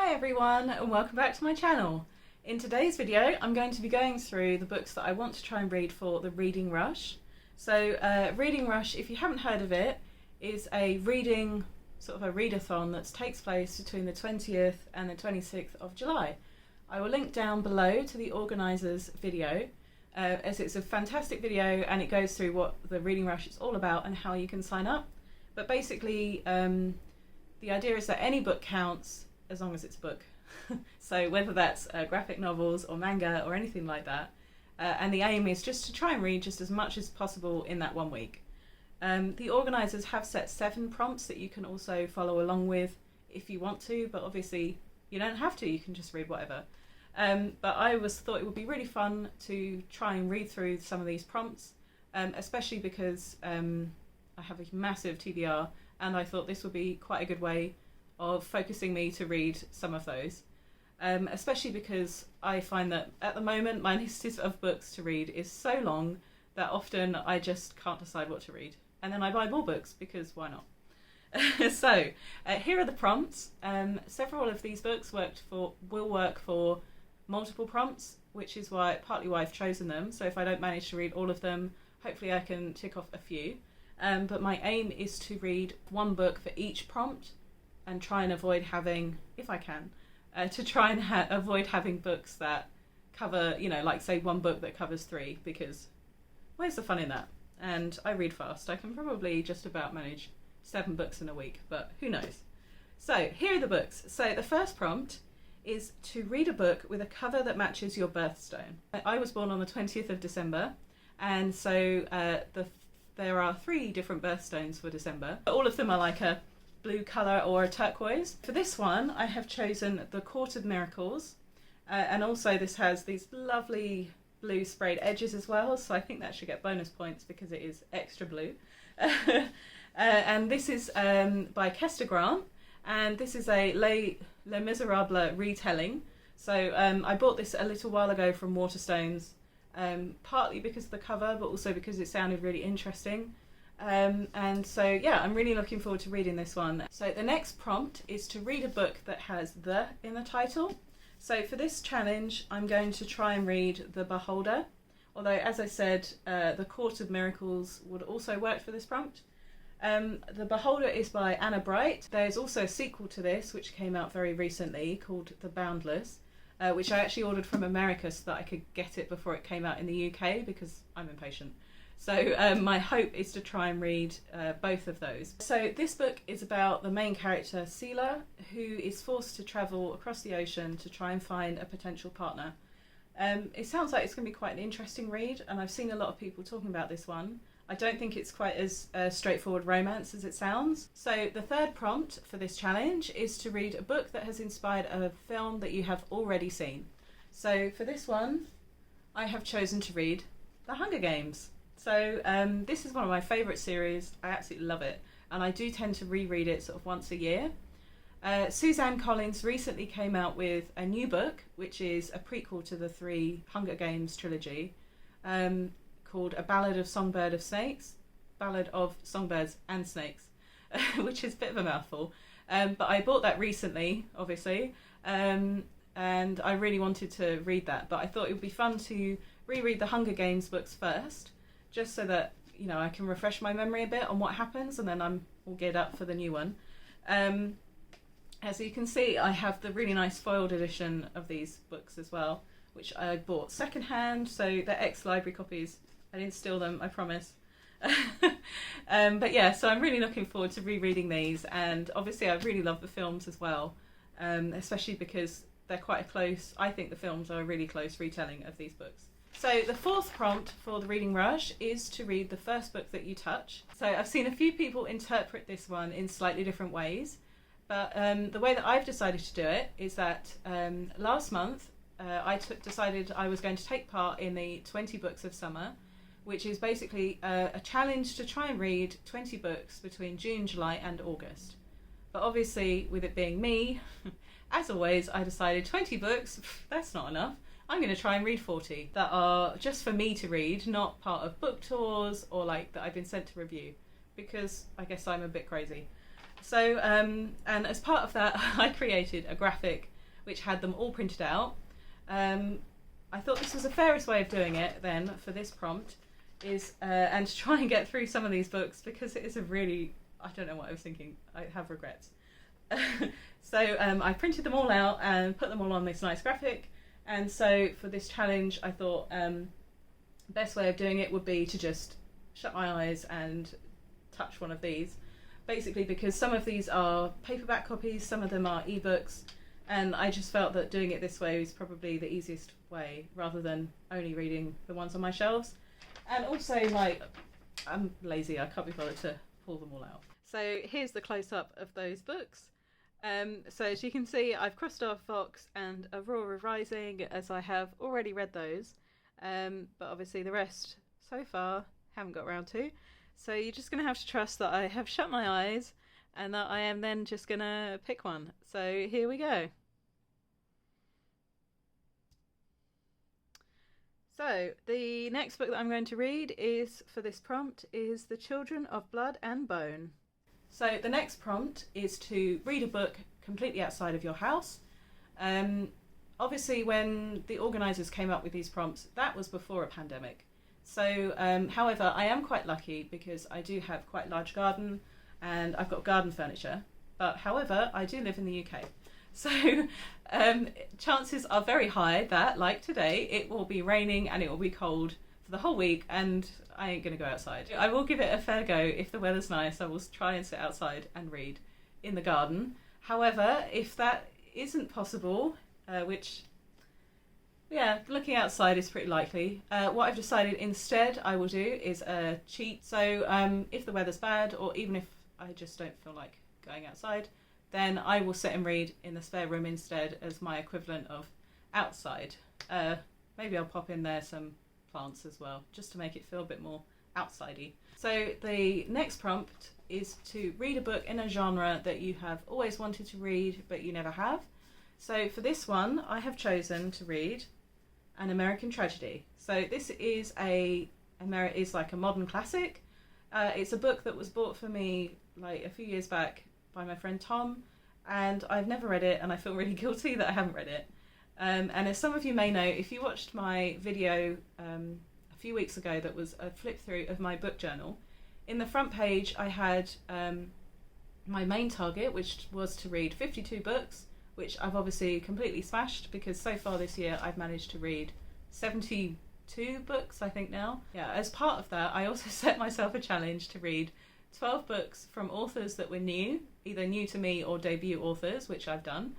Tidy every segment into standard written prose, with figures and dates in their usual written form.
Hi everyone and welcome back to my channel. In today's video I'm going to be going through the books that I want to try and read for the Reading Rush. So Reading Rush, if you haven't heard of it, is a reading, sort of a readathon that takes place between the 20th and the 26th of July. I will link down below to the organisers video as it's a fantastic video and it goes through what the Reading Rush is all about and how you can sign up. But basically the idea is that any book counts as long as it's a book. So whether that's graphic novels or manga or anything like that. And the aim is just to try and read just as much as possible in that 1 week. The organisers have set 7 prompts that you can also follow along with if you want to, but obviously you don't have to, you can just read whatever. But I thought it would be really fun to try and read through some of these prompts, especially because I have a massive TBR and I thought this would be quite a good way of focusing me to read some of those. Especially because I find that at the moment my list of books to read is so long that often I just can't decide what to read. And then I buy more books because why not? So here are the prompts. Several of these books will work for multiple prompts, which is partly why I've chosen them. So if I don't manage to read all of them, hopefully I can tick off a few. But my aim is to read 1 book for each prompt and try and avoid having, if I can, to try and avoid having books that cover, like say 1 book that covers 3, because where's the fun in that? And I read fast. I can probably just about manage 7 books in a week, but who knows? So here are the books. So the first prompt is to read a book with a cover that matches your birthstone. I was born on the 20th of December, and so there are 3 different birthstones for December. All of them are like a blue colour or a turquoise. For this one I have chosen The Court of Miracles, and also this has these lovely blue sprayed edges as well, so I think that should get bonus points because it is extra blue. And this is by Kester Grant, and this is a Les Miserables retelling. So I bought this a little while ago from Waterstones, partly because of the cover but also because it sounded really interesting. And so yeah, I'm really looking forward to reading this one. So the next prompt is to read a book that has "the" in the title. So for this challenge I'm going to try and read The Beholder, although as I said The Court of Miracles would also work for this prompt. The Beholder is by Anna Bright. There's also a sequel to this which came out very recently called The Boundless, which I actually ordered from America so that I could get it before it came out in the UK because I'm impatient. So my hope is to try and read both of those. So this book is about the main character, Seela, who is forced to travel across the ocean to try and find a potential partner. It sounds like it's going to be quite an interesting read, and I've seen a lot of people talking about this one. I don't think it's quite as straightforward romance as it sounds. So the third prompt for this challenge is to read a book that has inspired a film that you have already seen. So for this one I have chosen to read The Hunger Games. So this is one of my favourite series. I absolutely love it, and I do tend to reread it sort of once a year. Suzanne Collins recently came out with a new book, which is a prequel to the 3 Hunger Games trilogy, called A Ballad of Songbirds and Snakes, which is a bit of a mouthful. But I bought that recently, obviously, and I really wanted to read that. But I thought it would be fun to reread the Hunger Games books first, just so that I can refresh my memory a bit on what happens, and then I'm all geared up for the new one. As you can see, I have the really nice foiled edition of these books as well, which I bought secondhand, so they're ex-library copies. I didn't steal them, I promise. But yeah, so I'm really looking forward to rereading these, and obviously I really love the films as well, especially because they're I think the films are a really close retelling of these books. So the fourth prompt for the Reading Rush is to read the first book that you touch. So I've seen a few people interpret this one in slightly different ways, but the way that I've decided to do it is that last month I decided I was going to take part in the 20 Books of Summer, which is basically a challenge to try and read 20 books between June, July and August. But obviously, with it being me, as always, I decided 20 books, that's not enough. I'm going to try and read 40 that are just for me to read, not part of book tours or like that I've been sent to review, because I guess I'm a bit crazy. So, and as part of that, I created a graphic which had them all printed out. I thought this was the fairest way of doing it then for this prompt, is and to try and get through some of these books, because it is a really, I don't know what I was thinking, I have regrets. So I printed them all out and put them all on this nice graphic, and so for this challenge I thought the best way of doing it would be to just shut my eyes and touch one of these, basically because some of these are paperback copies, some of them are ebooks, and I just felt that doing it this way is probably the easiest way, rather than only reading the ones on my shelves. And also, like, I'm lazy, I can't be bothered to pull them all out. So here's the close-up of those books. So as you can see, I've crossed off Vox and Aurora Rising, as I have already read those, but obviously the rest so far haven't got around to. So you're just going to have to trust that I have shut my eyes and that I am then just going to pick one. So here we go. So the next book that I'm going to read is, for this prompt, is The Children of Blood and Bone. So the next prompt is to read a book completely outside of your house. Obviously when the organisers came up with these prompts, that was before a pandemic. So however, I am quite lucky because I do have quite a large garden and I've got garden furniture, but however I do live in the UK. So chances are very high that, like today, it will be raining and it will be cold for the whole week, and I ain't going to go outside. I will give it a fair go. If the weather's nice, I will try and sit outside and read in the garden. However, if that isn't possible, which, yeah, looking outside is pretty likely, what I've decided instead I will do is cheat. So if the weather's bad, or even if I just don't feel like going outside, then I will sit and read in the spare room instead as my equivalent of outside. Maybe I'll pop in there some plants as well, just to make it feel a bit more outsidey. So the next prompt is to read a book in a genre that you have always wanted to read but you never have. So for this one, I have chosen to read An American Tragedy. So this is like a modern classic. It's a book that was bought for me like a few years back by my friend Tom, and I've never read it, and I feel really guilty that I haven't read it. And as some of you may know, if you watched my video a few weeks ago that was a flip through of my book journal, in the front page I had my main target, which was to read 52 books, which I've obviously completely smashed, because so far this year I've managed to read 72 books, I think now. Yeah, as part of that, I also set myself a challenge to read 12 books from authors that were new, either new to me or debut authors, which I've done.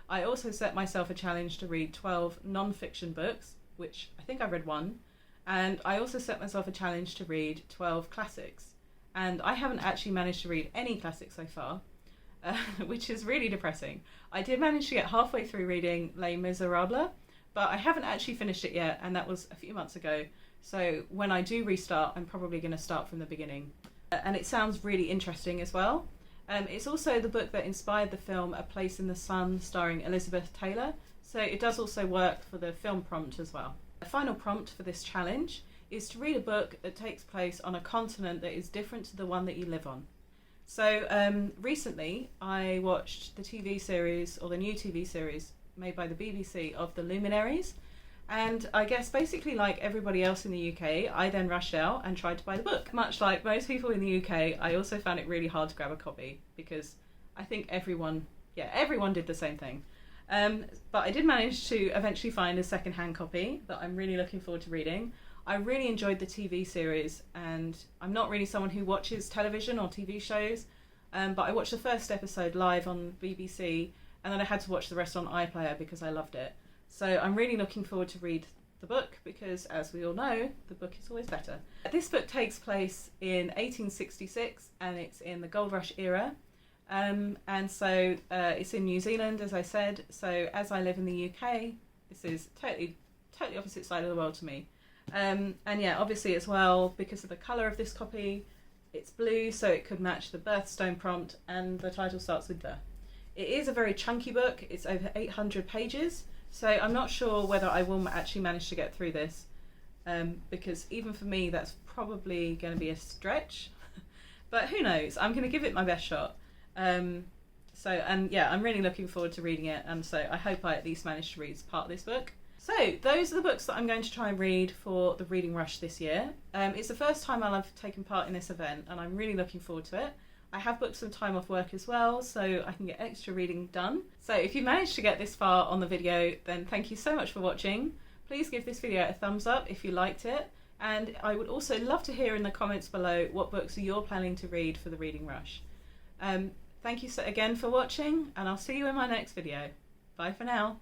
I also set myself a challenge to read 12 non-fiction books, which I think I read one, and I also set myself a challenge to read 12 classics, and I haven't actually managed to read any classics so far, which is really depressing. I did manage to get halfway through reading Les Miserables, but I haven't actually finished it yet, and that was a few months ago, so when I do restart, I'm probably going to start from the beginning. And it sounds really interesting as well. It's also the book that inspired the film A Place in the Sun, starring Elizabeth Taylor, so it does also work for the film prompt as well. The final prompt for this challenge is to read a book that takes place on a continent that is different to the one that you live on. So recently I watched the TV series, or the new TV series made by the BBC, of The Luminaries, and I guess basically like everybody else in the UK, I then rushed out and tried to buy the book. Much like most people in the UK, I also found it really hard to grab a copy, because I think everyone did the same thing. But I did manage to eventually find a second-hand copy that I'm really looking forward to reading. I really enjoyed the TV series, and I'm not really someone who watches television or TV shows, but I watched the first episode live on BBC, and then I had to watch the rest on iPlayer because I loved it. So I'm really looking forward to read the book, because as we all know, the book is always better. This book takes place in 1866 and it's in the Gold Rush era. And so it's in New Zealand, as I said. So as I live in the UK, this is totally opposite side of the world to me. And yeah, obviously as well, because of the colour of this copy, it's blue, so it could match the birthstone prompt, and the title starts with the. It is a very chunky book. It's over 800 pages. So I'm not sure whether I will actually manage to get through this, because even for me that's probably going to be a stretch, but who knows, I'm going to give it my best shot. So, and yeah, I'm really looking forward to reading it, and so I hope I at least manage to read part of this book. So those are the books that I'm going to try and read for the Reading Rush this year. It's the first time I'll have taken part in this event, and I'm really looking forward to it. I have booked some time off work as well, so I can get extra reading done. So if you managed to get this far on the video, then thank you so much for watching. Please give this video a thumbs up if you liked it, and I would also love to hear in the comments below what books you're planning to read for the Reading Rush. Thank you again for watching, and I'll see you in my next video. Bye for now.